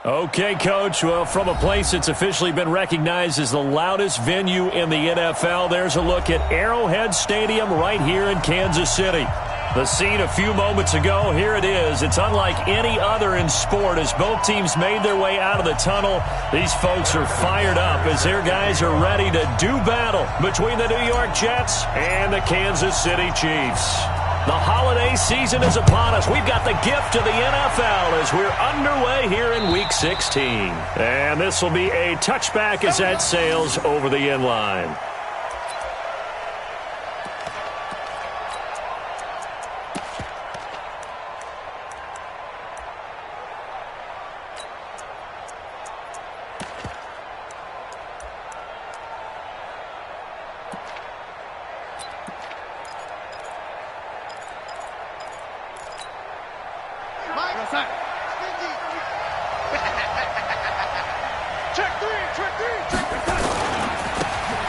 Okay, Coach. Well, from a place that's officially been recognized as the loudest venue in the NFL, there's a look at Arrowhead Stadium right here in Kansas City. The scene a few moments ago, here it is. It's unlike any other in sport as both teams made their way out of the tunnel. These folks are fired up as their guys are ready to do battle between the New York Jets and the Kansas City Chiefs. The holiday season is upon us. We've got the gift of the NFL as we're underway here in Week 16. And this will be a touchback as that sails over the end line.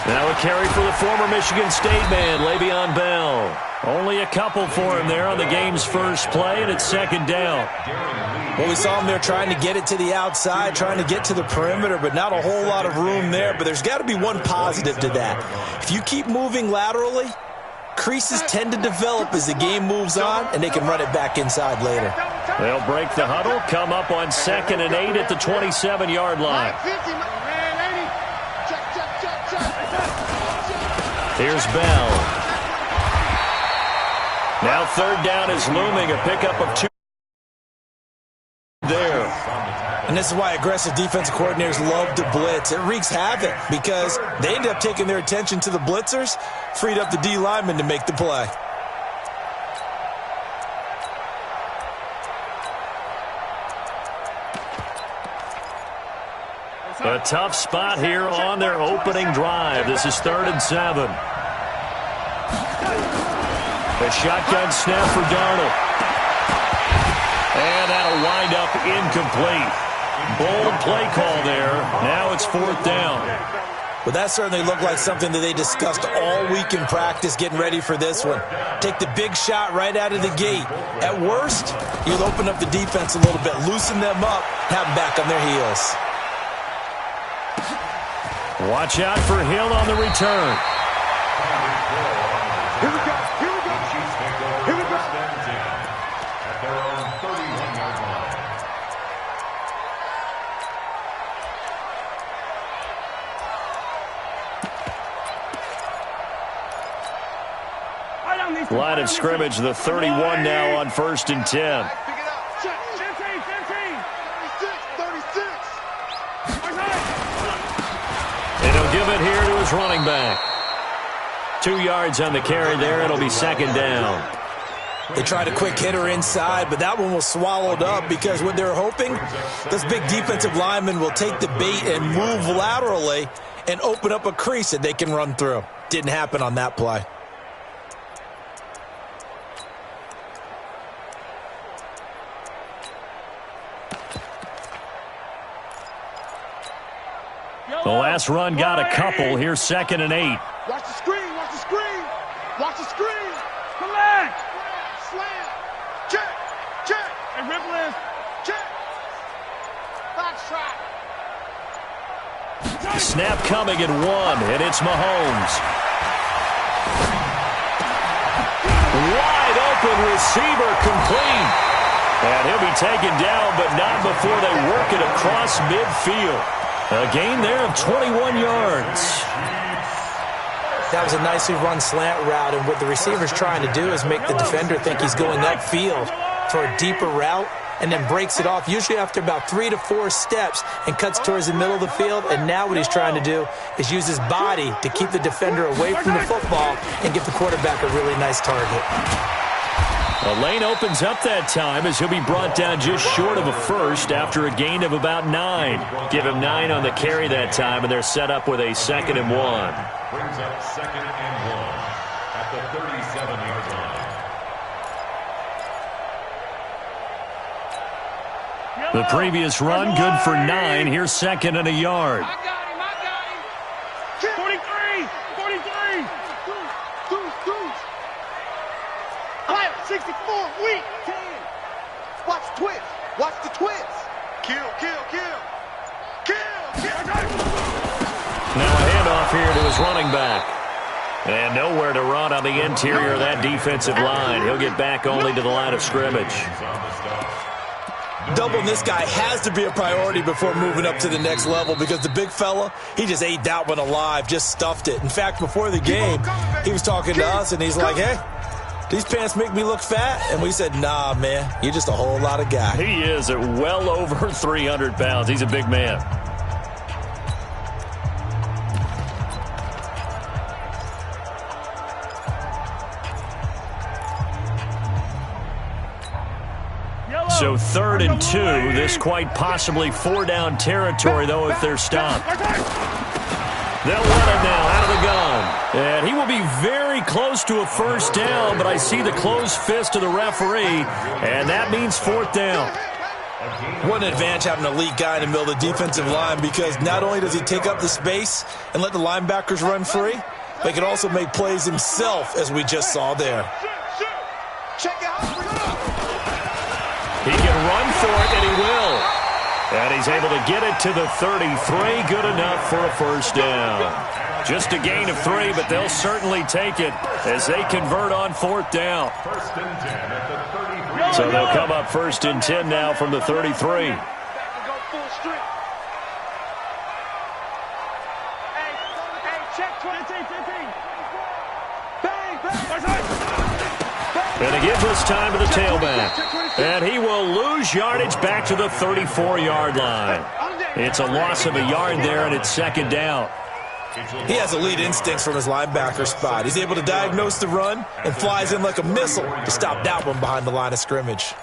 Now a carry for the former Michigan State man, Le'Veon Bell. Only a couple for him there on the game's first play, and it's second down. Well, we saw him there trying to get it to the outside, trying to get to the perimeter, but not a whole lot of room there. But there's got to be one positive to that. If you keep moving laterally, creases tend to develop as the game moves on, and they can run it back inside later. They'll break the huddle, come up on 2nd and 8 at the 27-yard line. Here's Bell. Now 3rd down is looming, a pickup of 2 there. And this is why aggressive defensive coordinators love to blitz. It wreaks havoc because they end up taking their attention to the blitzers, freed up the D lineman to make the play. A tough spot here on their opening drive. This is 3rd and 7. A shotgun snap for Darnold. And that'll wind up incomplete. Bold play call there. Now it's 4th down. Well, that certainly looked like something that they discussed all week in practice getting ready for this one. Take the big shot right out of the gate. At worst, you'll open up the defense a little bit, loosen them up, have them back on their heels. Watch out for Hill on the return. Here we go. Here we go. Here we go. At their own 31-yard line. Line of scrimmage, the 31 now on 1st and 10. And he'll give it here to his running back. 2 yards on the carry there. It'll be 2nd down. They tried a quick hitter inside, but that one was swallowed up because what they're hoping, this big defensive lineman will take the bait and move laterally and open up a crease that they can run through. Didn't happen on that play. The last run got a couple. Here's 2nd and 8. Watch the screen. Watch the screen. Watch the screen. Collect. Slam. Check. Check. Hey, Rippless. Check. Box trap. Snap coming at 1, and it's Mahomes. Wide open receiver complete. And he'll be taken down, but not before they work it across midfield. A gain there of 21 yards. That was a nicely run slant route, and what the receiver's trying to do is make the defender think he's going upfield for a deeper route and then breaks it off, usually after about 3 to 4 steps, and cuts towards the middle of the field. And now what he's trying to do is use his body to keep the defender away from the football and give the quarterback a really nice target. The lane opens up that time as he'll be brought down just short of a first after a gain of about 9. Give him 9 on the carry that time, and they're set up with a 2nd and 1. Brings up 2nd and 1 at the 37-yard line. The previous run, good for 9. Here's 2nd and a yard. I got him. 43. 43. 64, weak. 10. Watch the twist. Watch the twist. Kill, kill, kill. running back. And nowhere to run on the interior of that defensive line. He'll get back only to the line of scrimmage. Doubling this guy has to be a priority before moving up to the next level because the big fella, he just ate that one alive, just stuffed it. In fact, before the game, he was talking to us, and he's like, hey, these pants make me look fat? And we said, nah, man, you're just a whole lot of guy. He is at well over 300 pounds. He's a big man. So 3rd and 2. This quite possibly 4-down territory, though, if they're stopped. They'll run it now out of the gun. And he will be very close to a first down, but I see the closed fist of the referee, and that means 4th down. What an advantage having an elite guy in the middle of the defensive line because not only does he take up the space and let the linebackers run free, but he can also make plays himself, as we just saw there. He can run for it, and he will. And he's able to get it to the 33. Good enough for a first down. Just a gain of 3, but they'll certainly take it as they convert on 4th down. So they'll come up 1st and 10 now from the 33. And it gives us time to the tailback. And he will lose yardage back to the 34-yard line. It's a loss of a yard there, and it's 2nd down. He has elite instincts from his linebacker spot. He's able to diagnose the run and flies in like a missile to stop that one behind the line of scrimmage.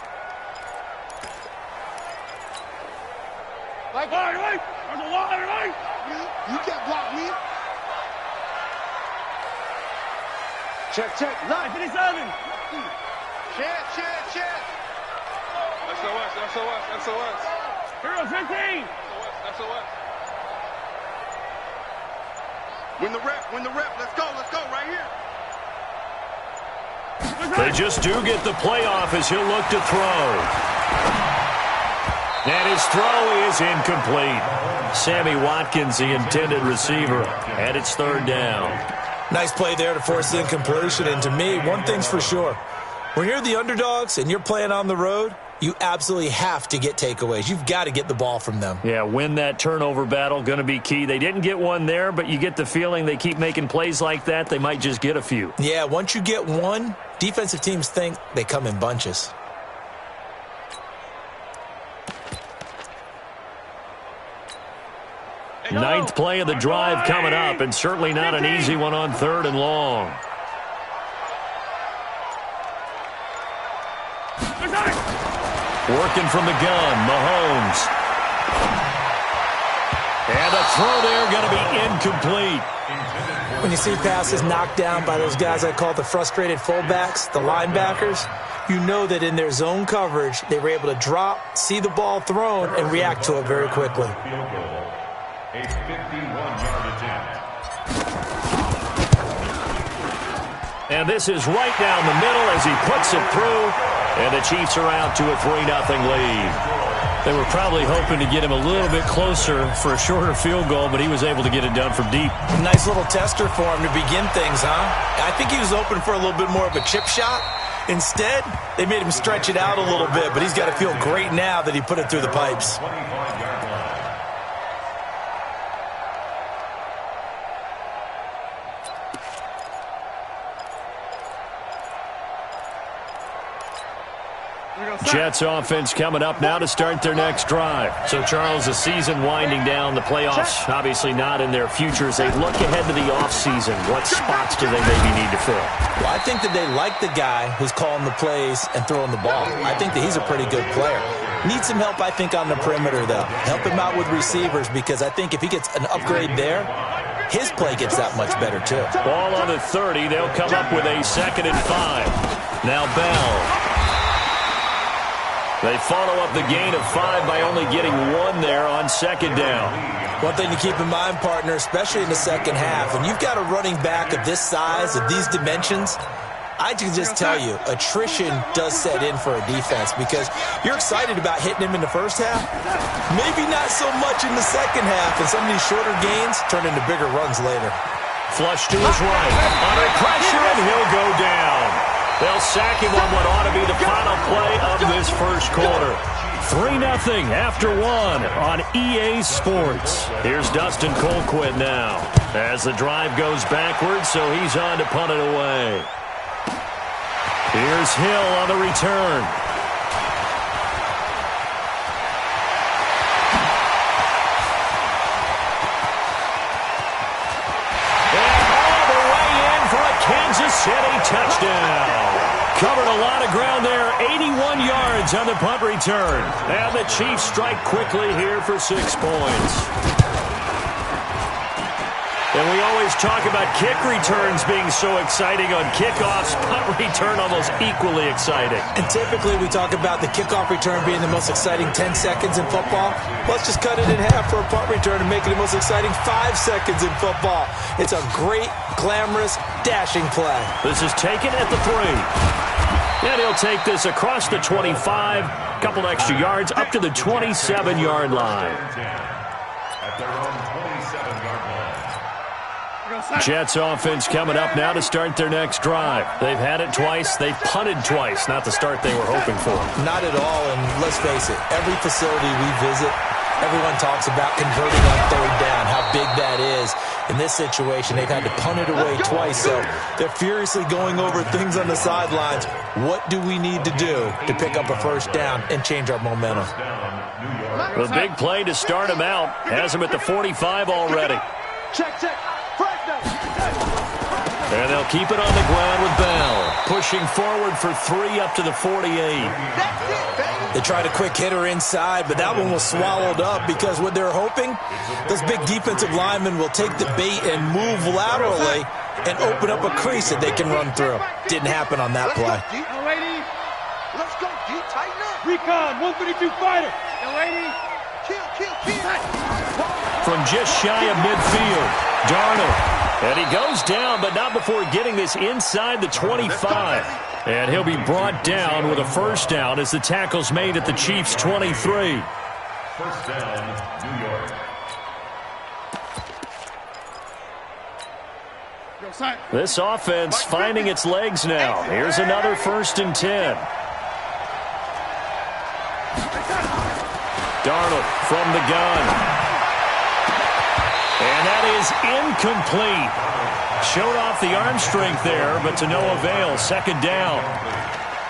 You can't block me. Check. 957. Check. SOS. Hero 15. SOS. Win the rep. Let's go right here. They just do get the playoff as he'll look to throw. And his throw is incomplete. Sammy Watkins, the intended receiver, and it's 3rd down. Nice play there to force the incompletion. And to me, one thing's for sure. When you're the underdogs and you're playing on the road, you absolutely have to get takeaways. You've got to get the ball from them. Yeah, win that turnover battle, going to be key. They didn't get one there, but you get the feeling they keep making plays like that, they might just get a few. Yeah, once you get one, defensive teams think they come in bunches. Ninth play of the drive coming up, and certainly not an easy one on 3rd and long. Working from the gun, Mahomes. And a throw there going to be incomplete. When you see passes knocked down by those guys I call the frustrated fullbacks, the linebackers, you know that in their zone coverage, they were able to drop, see the ball thrown, and react to it very quickly. A 51-yard attempt. And this is right down the middle as he puts it through. And the Chiefs are out to a 3-0 lead. They were probably hoping to get him a little bit closer for a shorter field goal, but he was able to get it done from deep. Nice little tester for him to begin things, huh? I think he was open for a little bit more of a chip shot. Instead, they made him stretch it out a little bit, but he's got to feel great now that he put it through the pipes. 25-yard line. Jets offense coming up now to start their next drive. So, Charles, the season winding down, the playoffs obviously not in their future. As they look ahead to the offseason, what spots do they maybe need to fill? Well, I think that they like the guy who's calling the plays and throwing the ball. I think that he's a pretty good player. Needs some help, I think, on the perimeter, though. Help him out with receivers because I think if he gets an upgrade there, his play gets that much better, too. Ball on the 30. They'll come up with a 2nd and 5. Now Bell. They follow up the gain of 5 by only getting 1 there on 2nd down. One thing to keep in mind, partner, especially in the second half, when you've got a running back of this size, of these dimensions, I can just tell you, attrition does set in for a defense because you're excited about hitting him in the first half. Maybe not so much in the second half, and some of these shorter gains turn into bigger runs later. Flush to his right. Under pressure, and he'll go down. They'll sack him on what ought to be the final play of this first quarter. 3-0 after 1 on EA Sports. Here's Dustin Colquitt now as the drive goes backwards, so he's on to punt it away. Here's Hill on the return. And all the way in for a Kansas City touchdown. Covered a lot of ground there, 81 yards on the punt return. And the Chiefs strike quickly here for 6 points. And we always talk about kick returns being so exciting on kickoffs. Punt return almost equally exciting. And typically we talk about the kickoff return being the most exciting 10 seconds in football. Let's just cut it in half for a punt return and make it the most exciting 5 seconds in football. It's a great, glamorous, dashing play. This is taken at the 3. And he'll take this across the 25, a couple extra yards, up to the 27-yard line. At their own 27-yard line. Jets offense coming up now to start their next drive. They've had it twice. They've punted twice. Not the start they were hoping for. Not at all, and let's face it, every facility we visit, everyone talks about converting on third down, how big that is. In this situation, they've had to punt it away twice, so they're furiously going over things on the sidelines. What do we need to do to pick up a first down and change our momentum? The big play to start him out has him at the 45 already. Check. And they'll keep it on the ground with Bell, pushing forward for 3 up to the 48. They tried a quick hitter inside, but that one was swallowed up because what they're hoping, those big defensive linemen will take the bait and move laterally and open up a crease that they can run through. Didn't happen on that play. Let's go, D. Tighten up. Recon, 132 fighter. Kill. From just shy of midfield, Darnold. And he goes down, but not before getting this inside the 25. And he'll be brought down with a first down as the tackle's made at the Chiefs' 23. First down, New York. This offense finding its legs now. Here's another 1st and 10. Darnold from the gun. And that is incomplete. Showed off the arm strength there, but to no avail. 2nd down.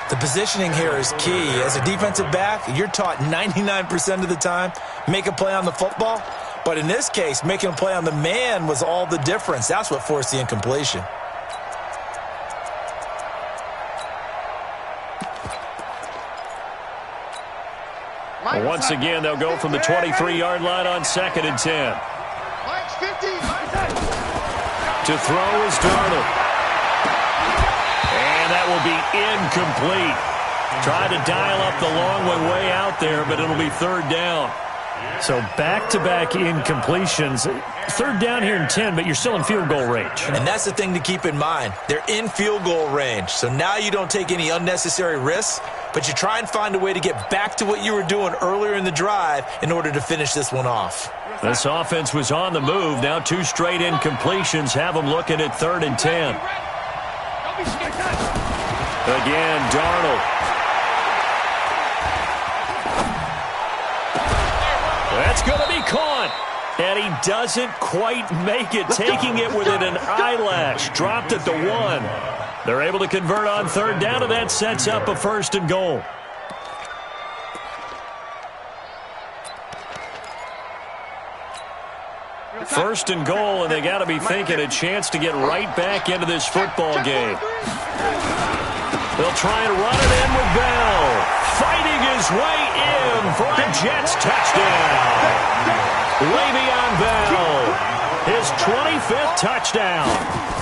The positioning here is key. As a defensive back, you're taught 99% of the time, make a play on the football. But in this case, making a play on the man was all the difference. That's what forced the incompletion. Once again, they'll go from the 23-yard line on 2nd and 10. Mike's 50. To throw is Darnold. And that will be incomplete. Tried to dial up the long one way out there, but it'll be 3rd down. So back-to-back incompletions. 3rd down here in 10, but you're still in field goal range. And that's the thing to keep in mind. They're in field goal range. So now you don't take any unnecessary risks, but you try and find a way to get back to what you were doing earlier in the drive in order to finish this one off. This offense was on the move. Now 2 straight incompletions have them looking at 3rd and 10. Again, Darnold. That's going to be caught. And he doesn't quite make it, taking it within an eyelash. Dropped at the 1. They're able to convert on 3rd down, and that sets up a 1st and goal. First and goal, and they got to be thinking a chance to get right back into this football game. They'll try and run it in with Bell. Fighting his way in for a Jets touchdown. Le'Veon Bell, his 25th touchdown.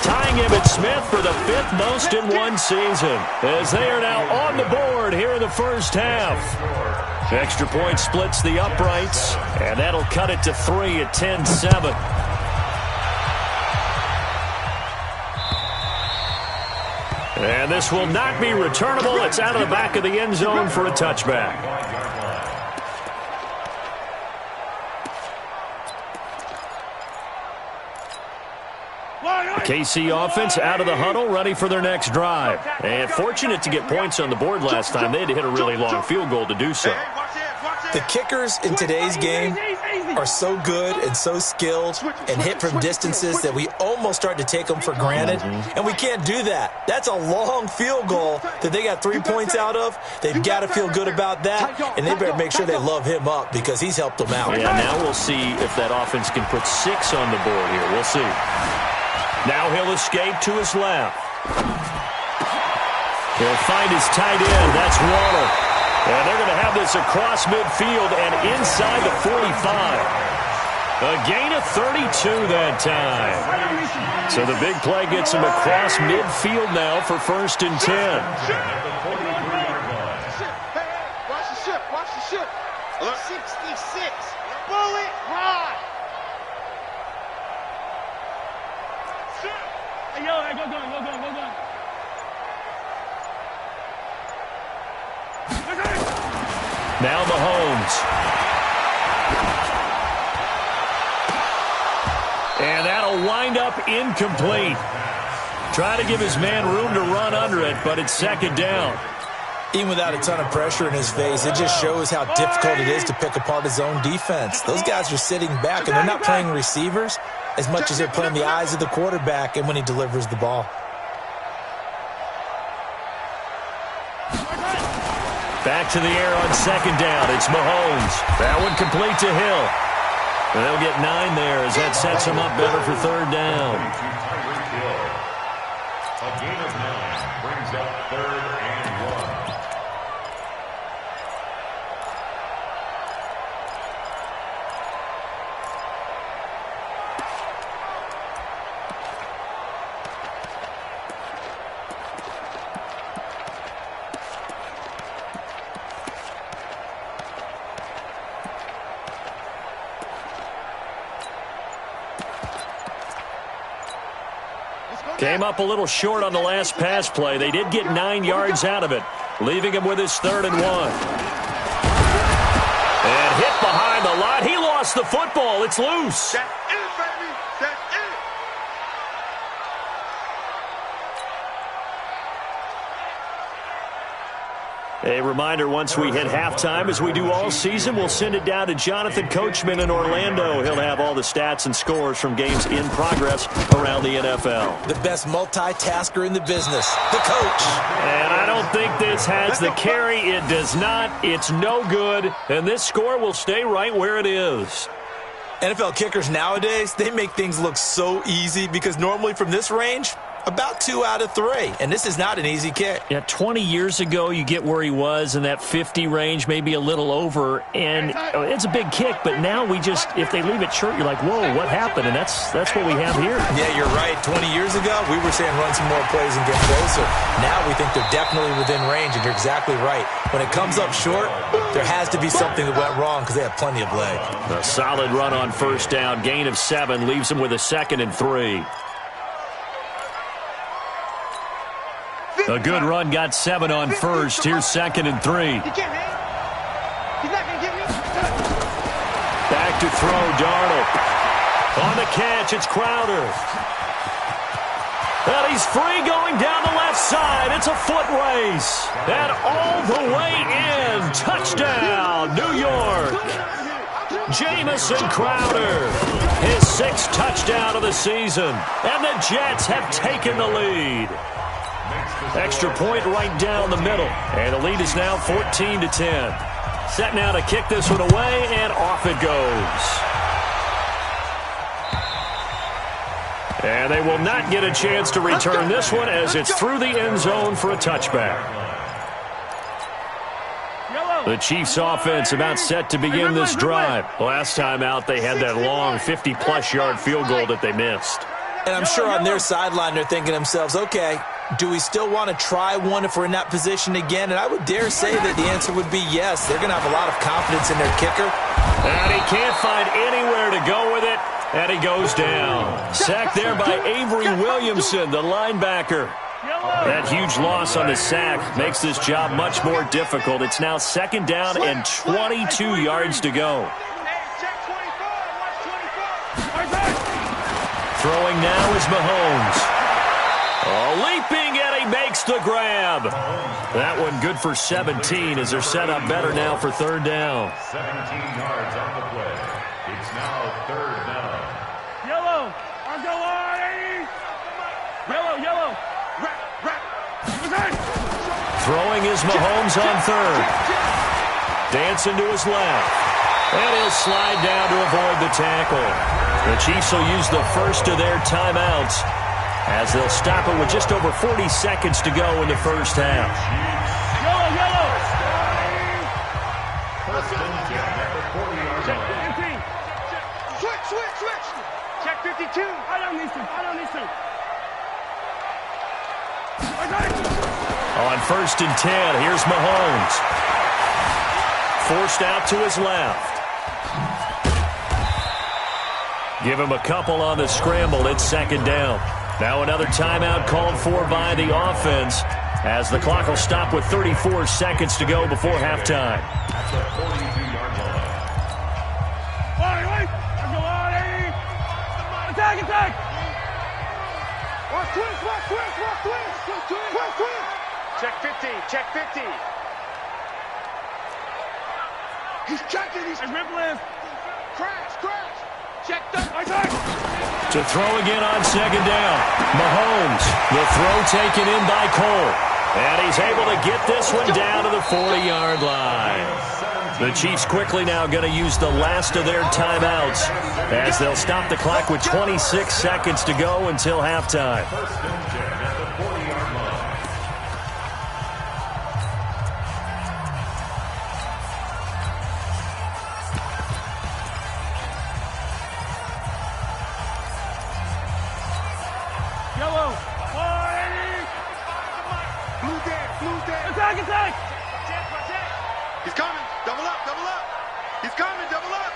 Tying him at Smith for the 5th most in one season. As they are now on the board here in the first half. Extra point splits the uprights, and that'll cut it to 3 at 10-7. And this will not be returnable. It's out of the back of the end zone for a touchback. Line KC offense out of the huddle, ready for their next drive. And fortunate to get points on the board last time. They had to hit a really long field goal to do so. The kickers in today's game are so good and so skilled and hit from distances that we almost start to take them for granted, and we can't do that. That's a long field goal that they got 3 points out of. They've got to feel good about that, and they better make sure they love him up because he's helped them out. Yeah, now we'll see if that offense can put 6 on the board here. We'll see. Now he'll escape to his left. He'll find his tight end. That's Waddle. And they're going to have this across midfield and inside the 45. A gain of 32 that time. So the big play gets him across midfield now for 1st and 10. Hey, watch the ship, watch the ship. 66. Bullet ride. Hey, yo, hey, go gun, go gun, go gun. Now Mahomes. And that'll wind up incomplete. Trying to give his man room to run under it, but it's 2nd down. Even without a ton of pressure in his face, it just shows how difficult it is to pick apart his own defense. Those guys are sitting back, and they're not playing receivers as much as they're playing the eyes of the quarterback and when he delivers the ball. Back to the air on 2nd down. It's Mahomes. That one complete to Hill. And they'll get 9 there as that sets him up better for 3rd down. A gain of 9 brings up 3rd and 1. Came up a little short on the last pass play. They did get 9 yards out of it, leaving him with his 3rd and 1. And hit behind the line. He lost the football. It's loose. That's it, baby. That's it. A reminder, once we hit halftime, as we do all season, we'll send it down to Jonathan Coachman in Orlando. He'll have all the stats and scores from games in progress around the NFL. The best multitasker in the business, the coach. And I don't think this has the carry. It does not. It's no good. And this score will stay right where it is. NFL kickers nowadays, they make things look so easy because normally from this range, about 2 out of 3. And this is not an easy kick. Yeah, 20 years ago, you get where he was in that 50 range, maybe a little over. And it's a big kick, but now we just, if they leave it short, you're like, whoa, what happened? And that's what we have here. Yeah, you're right. 20 years ago, we were saying run some more plays and get closer. Now we think they're definitely within range, and you're exactly right. When it comes up short, there has to be something that went wrong because they have plenty of leg. A solid run on 1st down. Gain of 7 leaves him with a 2nd and 3. A good run got 7 on 1st. Here's 2nd and 3. He can't hang. He's not going to get me. Back to throw, Darnold. On the catch, it's Crowder. And he's free going down the left side. It's a foot race. And all the way in. Touchdown, New York. Jamison Crowder. His 6th touchdown of the season. And the Jets have taken the lead. Extra point right down the middle. And the lead is now 14-10. Set now to kick this one away, and off it goes. And they will not get a chance to return this one as it's through the end zone for a touchback. The Chiefs offense about set to begin this drive. Last time out, they had that long 50-plus yard field goal that they missed. And I'm sure on their sideline they're thinking to themselves, okay, do we still want to try one if we're in that position again? And I would dare say that the answer would be yes. They're going to have a lot of confidence in their kicker. And he can't find anywhere to go with it, and he goes down. Sacked there by Avery Williamson, the linebacker. That huge loss on the sack makes this job much more difficult. It's now 2nd down and 22 yards to go. Hey, Throwing Throwing now is Mahomes. Leaping, and he makes the grab. That one good for 17 as they're set up better now for third down. 17 yards on the play. It's now third down. Yellow. I'll go on. Yellow. Throwing is Mahomes on third. Dancing to his left. And he'll slide down to avoid the tackle. The Chiefs will use the first of their timeouts as they'll stop it with just over 40 seconds to go in the first half. Yellow. First and 10 at the 40-yard line. Switch. Check 52. I don't need to. On first and 10, here's Mahomes. Forced out to his left. Give him a couple on the scramble. It's second down. Now another timeout called for by the offense as the clock will stop with 34 seconds to go before halftime. At the 42-yard line. Attack. Watch twist. Check 50. He's checking. He's Rip lift. crash. Check the. To throw again on second down. Mahomes, the throw taken in by Cole. And he's able to get this one down to the 40-yard line. The Chiefs quickly now going to use the last of their timeouts as they'll stop the clock with 26 seconds to go until halftime. First and 10 at the 40-yard line. Yellow. Blue there. Attack. He's coming. Double up. He's coming. Double up.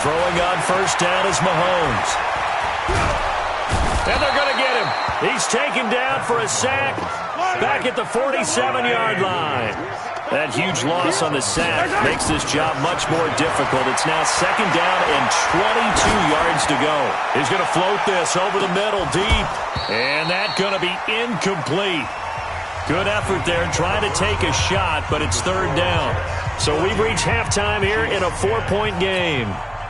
Throwing on first down is Mahomes. And they're going to get him. He's taken down for a sack back at the 47-yard line. That huge loss on the sack makes this job much more difficult. It's now second down and 22 yards to go. He's going to float this over the middle deep. And that's going to be incomplete. Good effort there trying to take a shot, but it's third down. So we've reached halftime here in a 4-point game.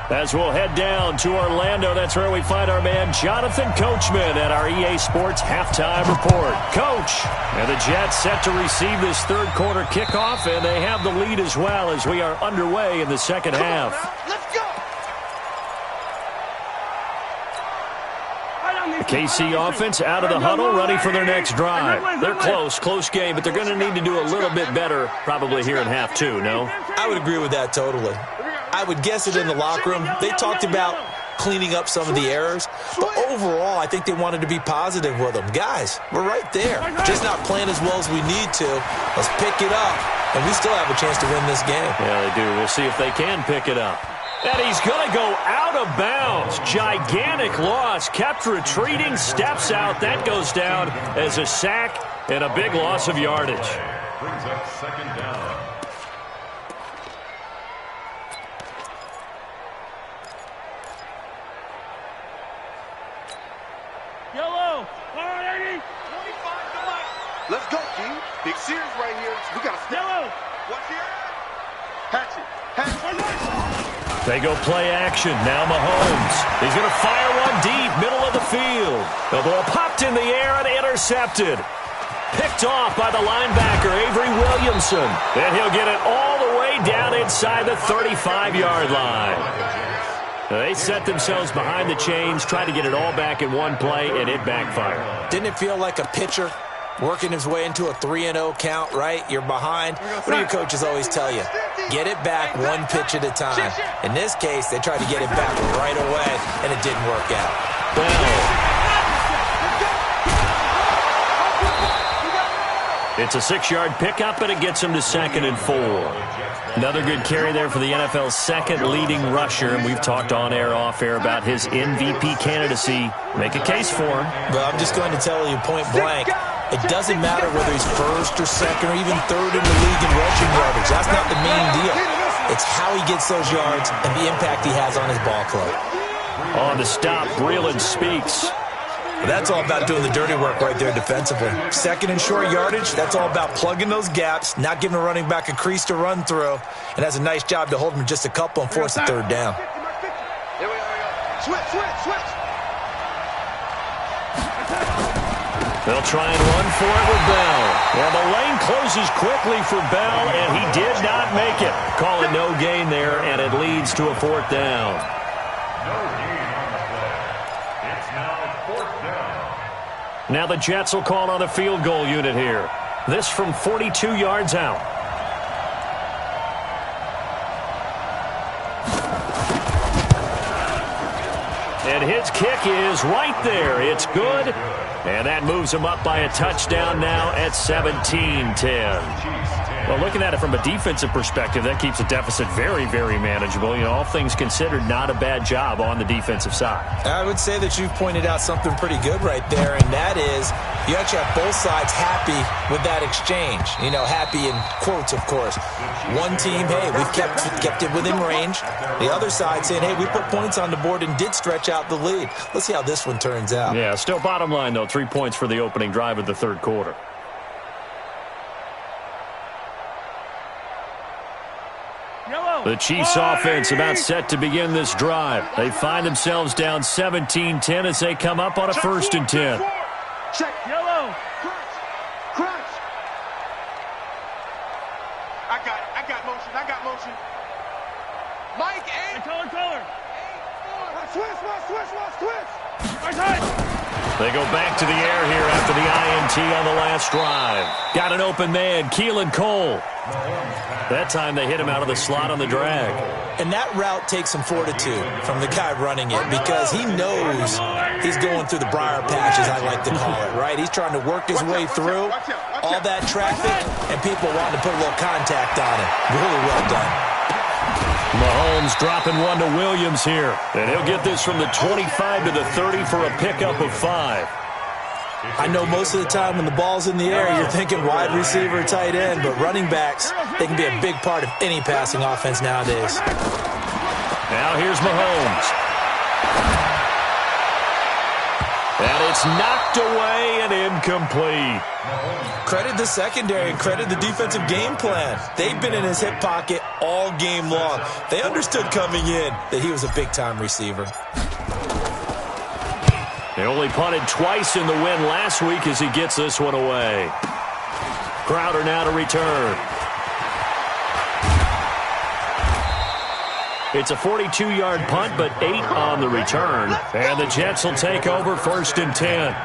As we'll head down to Orlando, that's where we find our man Jonathan Coachman at our EA Sports Halftime Report. Coach, and the Jets set to receive this third quarter kickoff, and they have the lead as well as we are underway in the second half. Let's go. The KC offense out of the huddle, ready for their next drive. They're close game, but they're going to need to do a little bit better probably here in half two, no? I would agree with that totally. I would guess it in the locker room. They talked about cleaning up some of the errors, but overall, I think they wanted to be positive with them. Guys, we're right there. Just not playing as well as we need to. Let's pick it up, and we still have a chance to win this game. Yeah, they do. We'll see if they can pick it up. And he's going to go out of bounds. Gigantic loss. Kept retreating, steps out. That goes down as a sack and a big loss of yardage. Brings up second down. Yellow. All right, 25 to Mike. Let's go, King. Big series right here. We got to step. Yellow. Watch here. Hatchet. They go play action. Now Mahomes. He's going to fire one deep, middle of the field. The ball popped in the air and intercepted. Picked off by the linebacker, Avery Williamson. And he'll get it all the way down inside the 35-yard line. They set themselves behind the chains, tried to get it all back in one play, and it backfired. Didn't it feel like a pitcher working his way into a 3-0 count, right? You're behind. What do your coaches always tell you? Get it back one pitch at a time. In this case, they tried to get it back right away, and it didn't work out. Bell. It's a 6-yard pickup, and it gets him to 2nd and 4. Another good carry there for the NFL's second leading rusher, and we've talked on air, off air about his MVP candidacy. Make a case for him. But I'm just going to tell you point blank, It doesn't matter whether he's first or second or even third in the league in rushing yardage. That's not the main deal. It's how he gets those yards and the impact he has on his ball club. On the stop, Breeland speaks. That's all about doing the dirty work right there defensively. Second and short yardage, that's all about plugging those gaps, not giving a running back a crease to run through, and has a nice job to hold him just a couple and force the third down. Here we go. Switch. They'll try and run for it with Bell. And the lane closes quickly for Bell, and he did not make it. Call it no gain there, and it leads to a fourth down. No gain on the play. It's now fourth down. Now the Jets will call on a field goal unit here. This from 42 yards out. And his kick is right there. It's good. And that moves him up by a touchdown now at 17-10. Well, looking at it from a defensive perspective, that keeps the deficit very, very manageable. You know, all things considered, not a bad job on the defensive side. I would say that you've pointed out something pretty good right there, and that is you actually have both sides happy with that exchange. You know, happy in quotes, of course. One team, hey, we've kept it within range. The other side saying, hey, we put points on the board and did stretch out the lead. Let's see how this one turns out. Yeah, still bottom line, though, 3 points for the opening drive of the third quarter. The Chiefs offense about set to begin this drive. They find themselves down 17-10 as they come up on a 1st and 10. Check. Yellow. Crunch. I got motion. Mike, Hey, color. Switch. Right side. They go back to the air here after the INT on the last drive. Got an open man, Keelan Cole. That time they hit him out of the slot on the drag. And that route takes some fortitude from the guy running it because he knows he's going through the briar patch, as I like to call it, right? He's trying to work his way through all that traffic, and people want to put a little contact on it. Really well done. Mahomes dropping one to Williams here. And he'll get this from the 25 to the 30 for a pickup of 5. I know most of the time when the ball's in the air, you're thinking wide receiver, tight end, but running backs, they can be a big part of any passing offense nowadays. Now here's Mahomes. And it's knocked away and incomplete. Credit the secondary and credit the defensive game plan. They've been in his hip pocket all game long. They understood coming in that he was a big-time receiver. They only punted twice in the win last week as he gets this one away. Crowder now to return. It's a 42-yard punt, but 8 on the return. And the Jets will take over 1st and 10. At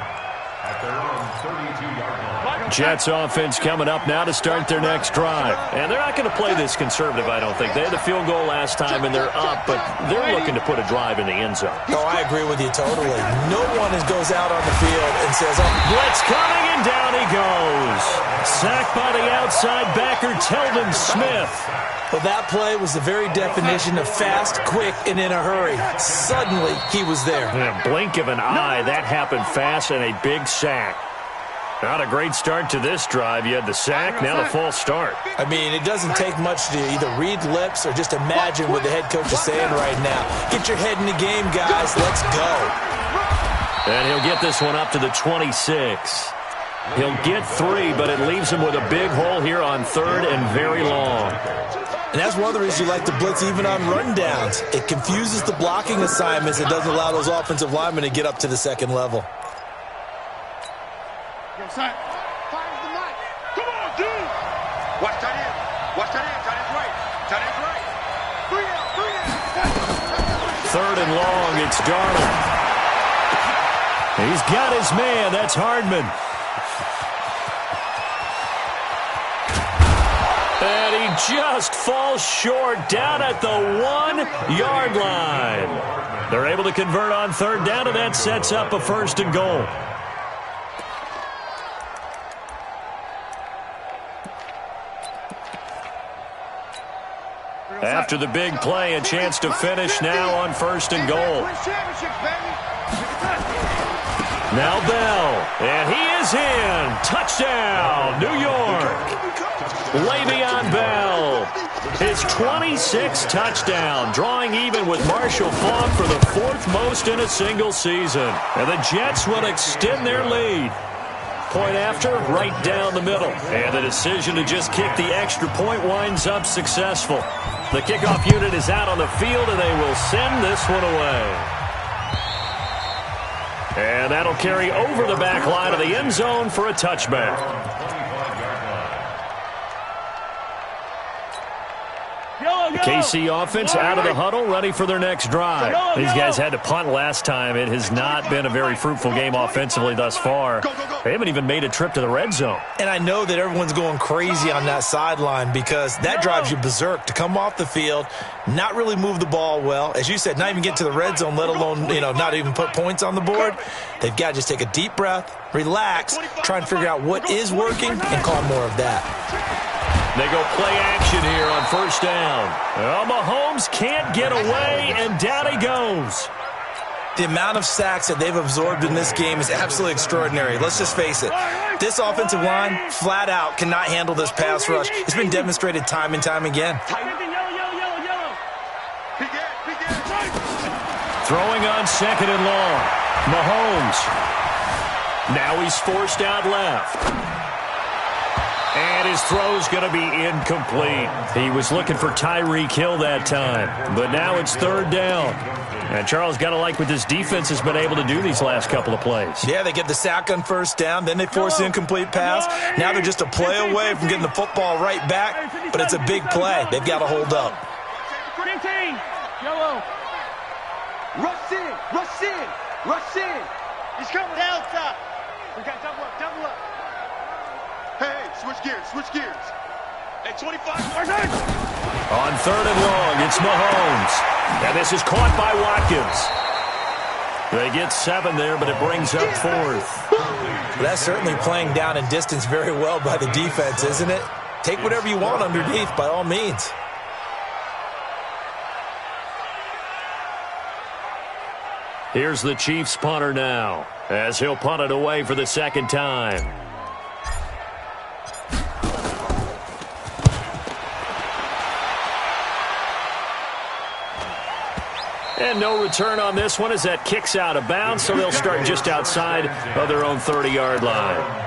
their own 32-yard line. Jets offense coming up now to start their next drive. And they're not going to play this conservative, I don't think. They had the field goal last time, and they're up, but they're looking to put a drive in the end zone. Oh, I agree with you totally. No one goes out on the field and says, oh, blitz coming, and down he goes. Sacked by the outside backer, Telvin Smith. Well, that play was the very definition of fast, quick, and in a hurry. Suddenly, he was there. In a blink of an eye, that happened fast, and a big sack. Not a great start to this drive. You had the sack, now the false start. I mean, it doesn't take much to either read lips or just imagine what the head coach is saying right now. Get your head in the game, guys. Let's go. And he'll get this one up to the 26. He'll get 3, but it leaves him with a big hole here on 3rd and very long. And that's one of the reasons you like to blitz even on rundowns. It confuses the blocking assignments. It doesn't allow those offensive linemen to get up to the second level. Side. Finds the knife. Come on, dude. Watch tight end. Watch tight end. Tight end's right. Tight end's right. 3 out. 3rd and long. It's Darnold. He's got his man. That's Hardman. And he just falls short down at the 1-yard line. They're able to convert on 3rd down, and that sets up a 1st and goal. After the big play, a chance to finish now on 1st and goal. Now Bell, and he is in. Touchdown, New York. Le'Veon Bell, his 26th touchdown, drawing even with Marshall Faulk for the 4th most in a single season. And the Jets will extend their lead. Point after, right down the middle. And the decision to just kick the extra point winds up successful. The kickoff unit is out on the field, and they will send this one away. And that'll carry over the back line of the end zone for a touchback. The KC offense out of the huddle, ready for their next drive. These guys had to punt last time. It has not been a very fruitful game offensively thus far. They haven't even made a trip to the red zone. And I know that everyone's going crazy on that sideline because that drives you berserk to come off the field, not really move the ball well. As you said, not even get to the red zone, let alone, not even put points on the board. They've got to just take a deep breath, relax, try and figure out what is working, and call more of that. They go play action here on first down. Well, Mahomes can't get away, and down he goes. The amount of sacks that they've absorbed in this game is absolutely extraordinary. Let's just face it. This offensive line, flat out, cannot handle this pass rush. It's been demonstrated time and time again. Throwing on second and long. Mahomes. Now he's forced out left. And his throw's going to be incomplete. He was looking for Tyreek Hill that time. But now it's third down. And Charles got to like what this defense has been able to do these last couple of plays. Yeah, they get the sack on first down. Then they force the incomplete pass. Now they're just a play away from getting the football right back. But it's a big play. They've got to hold up. Rush in, rush in, rush in. He's coming. Delta. We got double up. Hey, switch gears. Hey, 25. On third and long, it's Mahomes. And this is caught by Watkins. They get 7 there, but it brings up 4th. That's certainly playing down in distance very well by the defense, isn't it? Take whatever you want underneath, by all means. Here's the Chiefs punter now, as he'll punt it away for the second time. And no return on this one as that kicks out of bounds, so they'll start just outside of their own 30-yard line.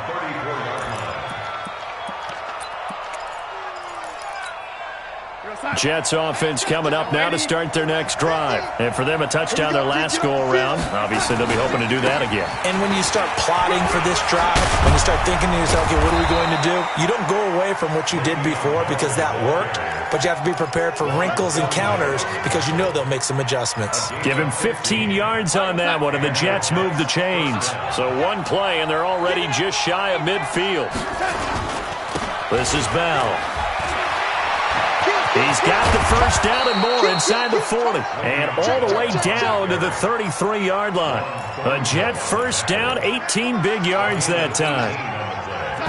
Jets offense coming up now to start their next drive. And for them, a touchdown their last go-around. Obviously, they'll be hoping to do that again. And when you start plotting for this drive, when you start thinking to yourself, okay, what are we going to do? You don't go away from what you did before because that worked, but you have to be prepared for wrinkles and counters because you know they'll make some adjustments. Give him 15 yards on that one, and the Jets move the chains. So one play, and they're already just shy of midfield. This is Bell. He's got the first down and more inside the 40. And all the way down to the 33-yard line. A Jet first down, 18 big yards that time.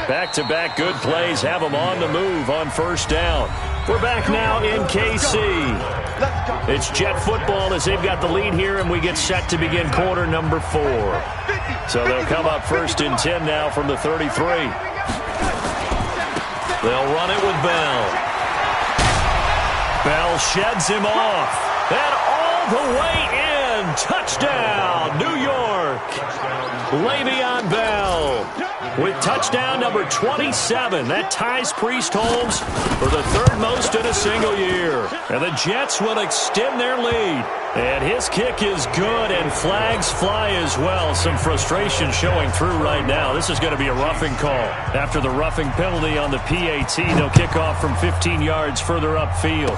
Back-to-back good plays have them on the move on first down. We're back now in KC. It's Jet football as they've got the lead here, and we get set to begin quarter number 4. So they'll come up first and 10 now from the 33. They'll run it with Bell. Bell sheds him off. And all the way in. Touchdown, New York. Le'Veon Bell with touchdown number 27. That ties Priest Holmes for the 3rd most in a single year. And the Jets will extend their lead. And his kick is good, and flags fly as well. Some frustration showing through right now. This is going to be a roughing call. After the roughing penalty on the PAT, they'll kick off from 15 yards further upfield.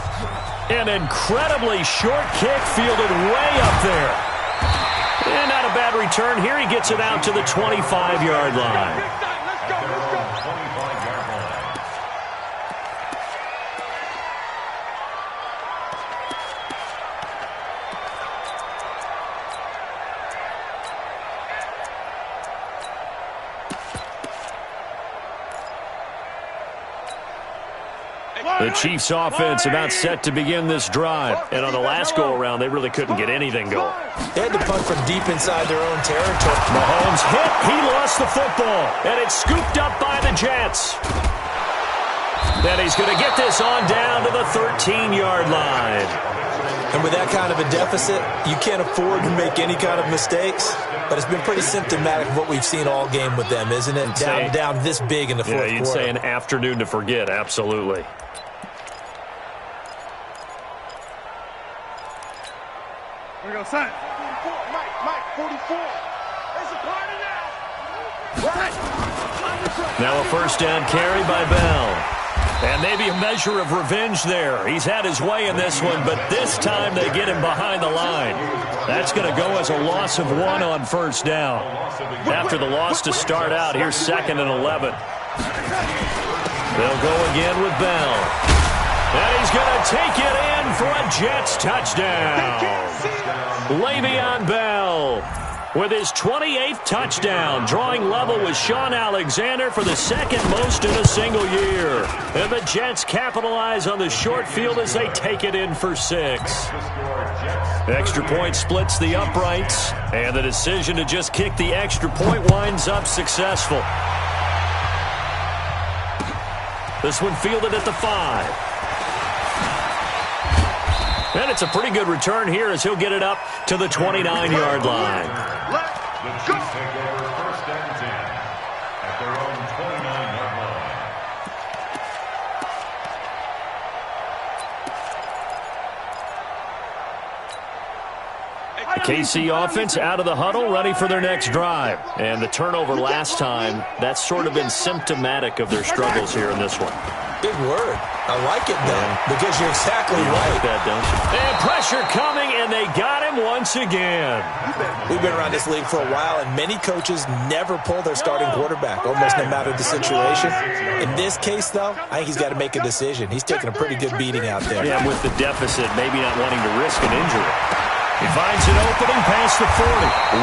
An incredibly short kick fielded way up there. And not a bad return here. He gets it out to the 25-yard line. The Chiefs offense about set to begin this drive. And on the last go-around, they really couldn't get anything going. They had to punt from deep inside their own territory. Mahomes hit. He lost the football. And it's scooped up by the Jets. Then he's going to get this on down to the 13-yard line. And with that kind of a deficit, you can't afford to make any kind of mistakes. But it's been pretty symptomatic of what we've seen all game with them, isn't it? Down this big in the fourth quarter. Yeah, you'd say an afternoon to forget, absolutely. Here we go, son. 44, Mike, 44. There's a party now. Now a first down carry by Bell. And maybe a measure of revenge there. He's had his way in this one, but this time they get him behind the line. That's going to go as a loss of 1 on first down. After the loss to start out, here's 2nd and 11. They'll go again with Bell. And he's going to take it in for a Jets touchdown. Le'Veon Bell with his 28th touchdown, drawing level with Sean Alexander for the 2nd most in a single year. And the Jets capitalize on the short field as they take it in for 6. Extra point splits the uprights, and the decision to just kick the extra point winds up successful. This one fielded at the 5. And it's a pretty good return here as he'll get it up to the 29-yard line. The Chiefs take over 1st and 10 at their own 29-yard line. The KC offense out of the huddle, ready for their next drive. And the turnover last time, that's sort of been symptomatic of their struggles here in this one. Big word. I like it, though, because you're exactly right. Like that, don't you? And pressure coming, and they got him once again. We've been around this league for a while, and many coaches never pull their starting quarterback, almost no matter the situation. In this case, though, I think he's got to make a decision. He's taking a pretty good beating out there. Yeah, with the deficit, maybe not wanting to risk an injury. He finds an opening past the 40.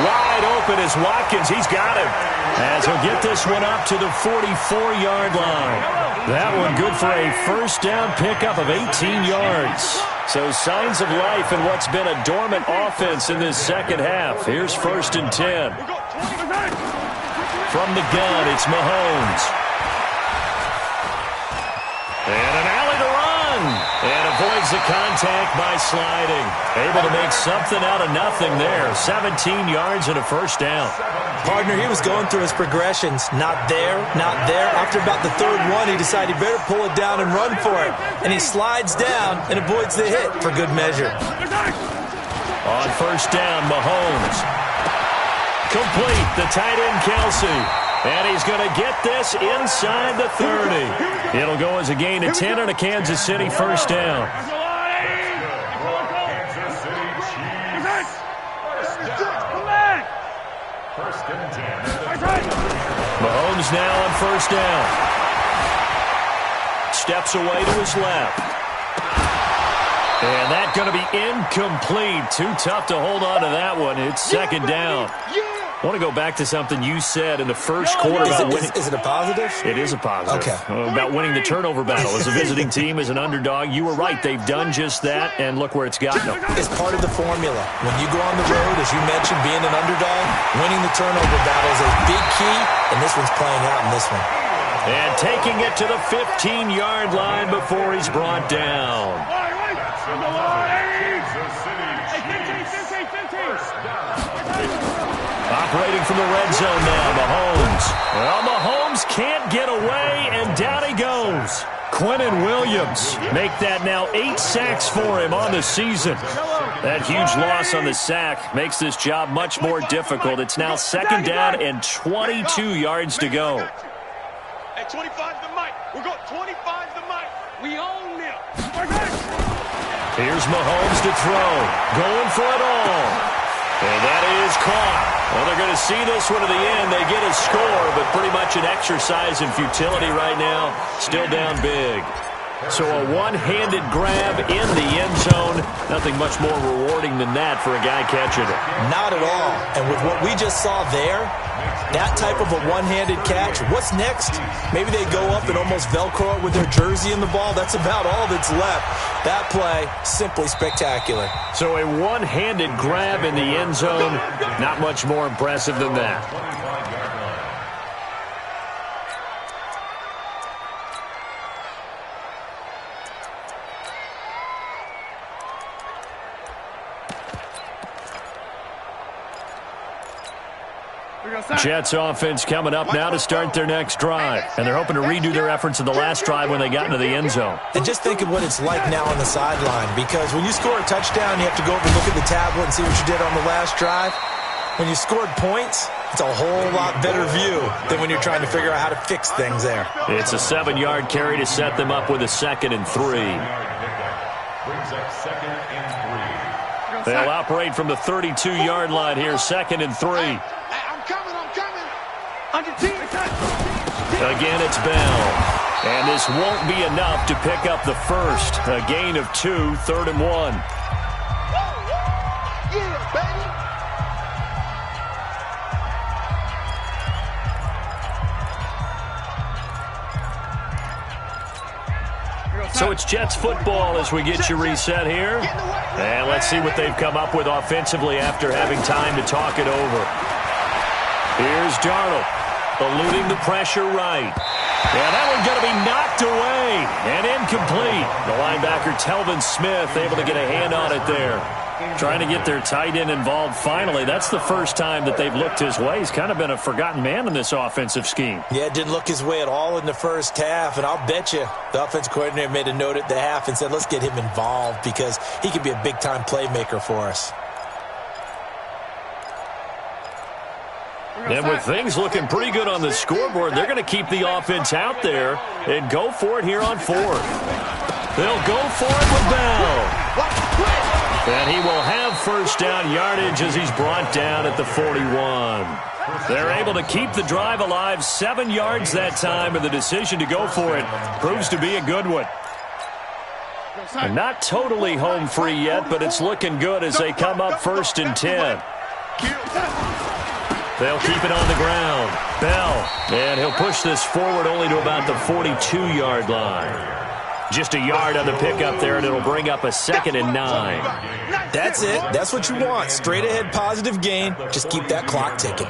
Wide open is Watkins. He's got him. As he'll get this one up to the 44-yard line. That one good for a first down pickup of 18 yards. So signs of life in what's been a dormant offense in this second half. Here's 1st and 10. From the gun, it's Mahomes. And an alley to run. And avoids the contact by sliding. Able to make something out of nothing there. 17 yards and a first down. Partner, he was going through his progressions. Not there, not there. After about the 3rd one, he decided he better pull it down and run for it. And he slides down and avoids the hit for good measure. On first down, Mahomes. Complete, the tight end, Kelsey. And he's going to get this inside the 30. It'll go as a gain of 10 on a Kansas City first down. Kansas City Chiefs. First and 10. Mahomes now on first down. Steps away to his left. And that's going to be incomplete. Too tough to hold on to that one. It's 2nd down. I want to go back to something you said in the first quarter about winning. Is it a positive? It is a positive. Okay. About winning the turnover battle. As a visiting team, as an underdog, you were right. They've done just that, and look where it's gotten them. It's part of the formula. When you go on the road, as you mentioned, being an underdog, winning the turnover battle is a big key, and this one's playing out in this one. And taking it to the 15-yard line before he's brought down. Kansas City Chiefs. 15. Operating from the red zone now, Mahomes. Well, Mahomes can't get away, and down he goes. Quinnen Williams make that now 8 sacks for him on the season. That huge loss on the sack makes this job much more difficult. It's now 2nd down and 22 yards to go. Hey, 25 the mic. We're going 25 the mic. We own them. Here's Mahomes to throw. Going for it all. And that is caught. Well, they're going to see this one to the end. They get a score, but pretty much an exercise in futility right now. Still down big. So a one-handed grab in the end zone. Nothing much more rewarding than that for a guy catching it. Not at all. And with what we just saw there, That type of a one-handed catch, what's next? Maybe they go up and almost Velcro it with their jersey in the ball. That's about all that's left. That play, simply spectacular. So a one-handed grab in the end zone, not much more impressive than that. Jets offense coming up now to start their next drive. And they're hoping to redo their efforts in the last drive when they got into the end zone. And just think of what it's like now on the sideline, because when you score a touchdown, you have to go over and look at the tablet and see what you did on the last drive. When you scored points, it's a whole lot better view than when you're trying to figure out how to fix things there. It's a 7-yard carry to set them up with a 2nd and 3. Brings up 2nd and 3. They'll operate from the 32-yard line here, 2nd and 3. Again, it's Bell. And this won't be enough to pick up the first. A gain of 2, 3rd and 1. Yeah, baby. So it's Jets football as we get you reset here. And let's see what they've come up with offensively after having time to talk it over. Here's Darnold, eluding the pressure right. And that one's going to be knocked away and incomplete. The linebacker, Telvin Smith, able to get a hand on it there. Trying to get their tight end involved finally. That's the first time that they've looked his way. He's kind of been a forgotten man in this offensive scheme. Yeah, it didn't look his way at all in the first half. And I'll bet you the offensive coordinator made a note at the half and said, let's get him involved because he could be a big-time playmaker for us. And with things looking pretty good on the scoreboard, they're going to keep the offense out there and go for it here on 4th. They'll go for it with Bell. And he will have first down yardage as he's brought down at the 41. They're able to keep the drive alive, 7 yards that time, and the decision to go for it proves to be a good one. And not totally home free yet, but it's looking good as they come up 1st and 10. They'll keep it on the ground. Bell, and he'll push this forward only to about the 42-yard line. Just a yard on the pickup there, and it'll bring up a 2nd and 9. That's it. That's what you want. Straight ahead, positive gain. Just keep that clock ticking.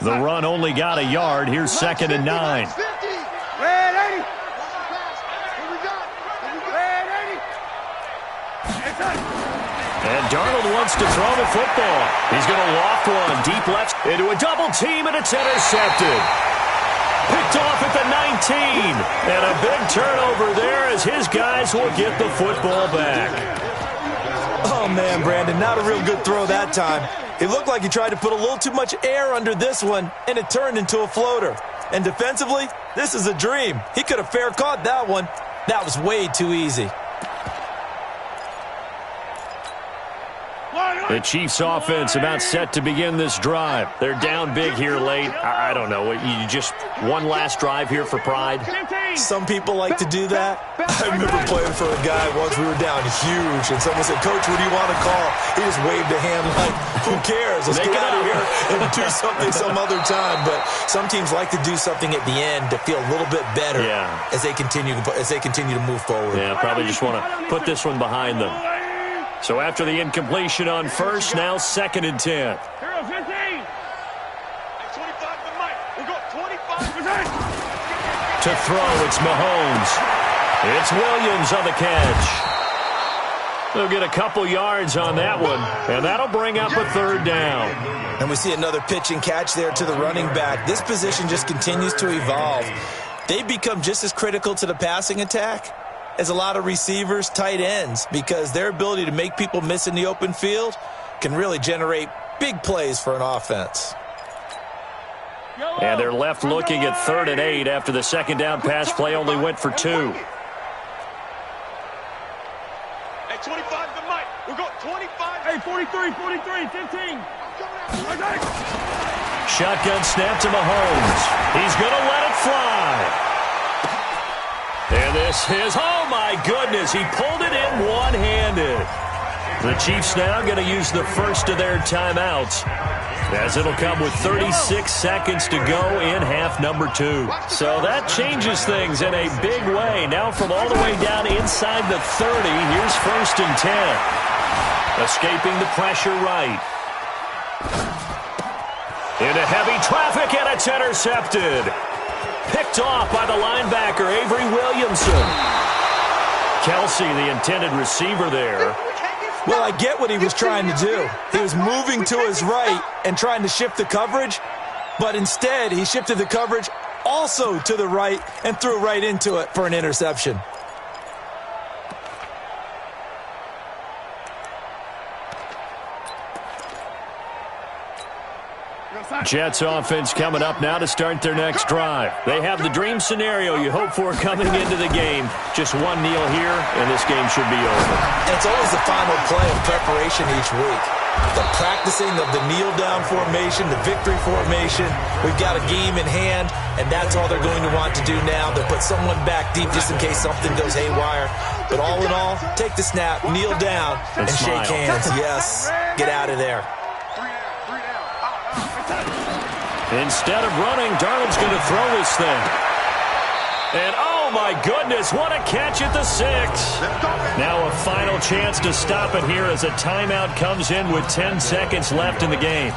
The run only got a yard. Here's 2nd and 9. And Darnold wants to throw the football. He's going to loft one deep left into a double team, and it's intercepted. Picked off at the 19. And a big turnover there as his guys will get the football back. Oh, man, Brandon, not a real good throw that time. It looked like he tried to put a little too much air under this one, and it turned into a floater. And defensively, this is a dream. He could have fair caught that one. That was way too easy. The Chiefs offense about set to begin this drive. They're down big here late. I don't know. You just one last drive here for pride? Some people like to do that. I remember playing for a guy once. We were down huge, and someone said, Coach, what do you want to call? He just waved a hand like, who cares? Let's get out of here and do something some other time. But some teams like to do something at the end to feel a little bit better as they continue to move forward. Yeah, probably just want to put this one behind them. So after the incompletion on 1st, now 2nd and 10. Hero 15. 25 to Mike. We'll go 25. To throw, it's Mahomes. It's Williams on the catch. They'll get a couple yards on that one, and that'll bring up a 3rd down. And we see another pitch and catch there to the running back. This position just continues to evolve. They become just as critical to the passing attack as a lot of receivers, tight ends, because their ability to make people miss in the open field can really generate big plays for an offense. And they're left looking at 3rd and 8 after the 2nd down pass play only went for 2. Hey, 25 to Mike. We'll go 25. Hey, 43, 15. Shotgun snap to Mahomes. He's going to let it fly. And this is, oh my goodness, he pulled it in one-handed. The Chiefs now going to use the first of their timeouts, as it'll come with 36 seconds to go in half number 2. So that changes things in a big way. Now from all the way down inside the 30, here's 1st and 10. Escaping the pressure right. Into heavy traffic, and it's intercepted. Picked off by the linebacker, Avery Williamson. Kelsey, the intended receiver there. Well, I get what he was trying to do. He was moving to his right and trying to shift the coverage, but instead he shifted the coverage also to the right and threw right into it for an interception. Jets offense coming up now to start their next drive. They have the dream scenario you hope for coming into the game. Just one kneel here, and this game should be over. And it's always the final play of preparation each week. The practicing of the kneel-down formation, the victory formation. We've got a game in hand, and that's all they're going to want to do now. They'll put someone back deep just in case something goes haywire. But all in all, take the snap, kneel down, and shake hands. Yes, get out of there. Instead of running, Darnold's going to throw this thing. And oh my goodness, what a catch at the 6. Now a final chance to stop it here as a timeout comes in with 10 seconds left in the game.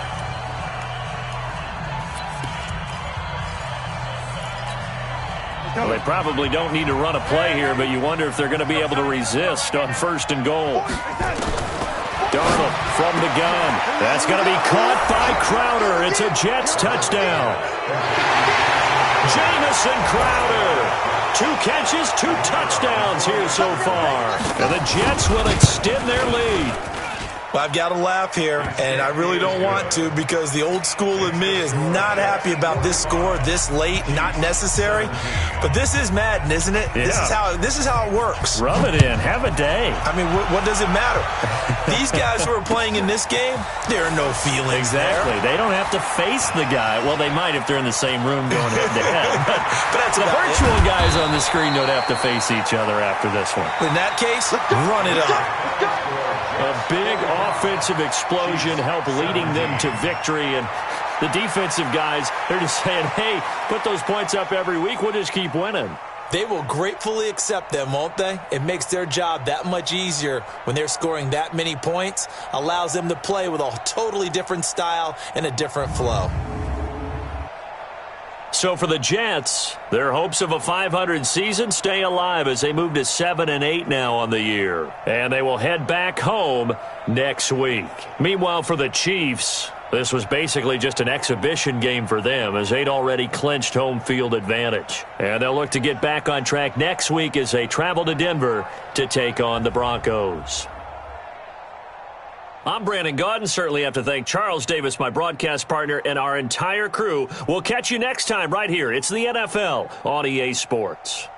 Well, they probably don't need to run a play here, but you wonder if they're going to be able to resist on 1st and goal. Darnold from the gun. That's going to be caught by Crowder. It's a Jets touchdown. Jamison Crowder. 2 catches, 2 touchdowns here so far. And the Jets will extend their lead. Well, I've got to laugh here, and I really don't want to because the old school in me is not happy about this score this late, not necessary. But this is Madden, isn't it? Yeah. This is how it works. Rub it in. Have a day. I mean, what does it matter? These guys who are playing in this game, there are no feelings Exactly. there. They don't have to face the guy. Well, they might if they're in the same room going head-to-head. But that's the about virtual guys on the screen don't have to face each other after this one. In that case, run it up. A big offensive explosion helped leading them to victory. And the defensive guys, they're just saying, hey, put those points up every week. We'll just keep winning. They will gratefully accept them, won't they? It makes their job that much easier when they're scoring that many points. Allows them to play with a totally different style and a different flow. So for the Jets, their hopes of a 500 season stay alive as they move to 7-8 now on the year. And they will head back home next week. Meanwhile, for the Chiefs, this was basically just an exhibition game for them as they'd already clinched home field advantage. And they'll look to get back on track next week as they travel to Denver to take on the Broncos. I'm Brandon Gaudin. Certainly have to thank Charles Davis, my broadcast partner, and our entire crew. We'll catch you next time right here. It's the NFL on EA Sports.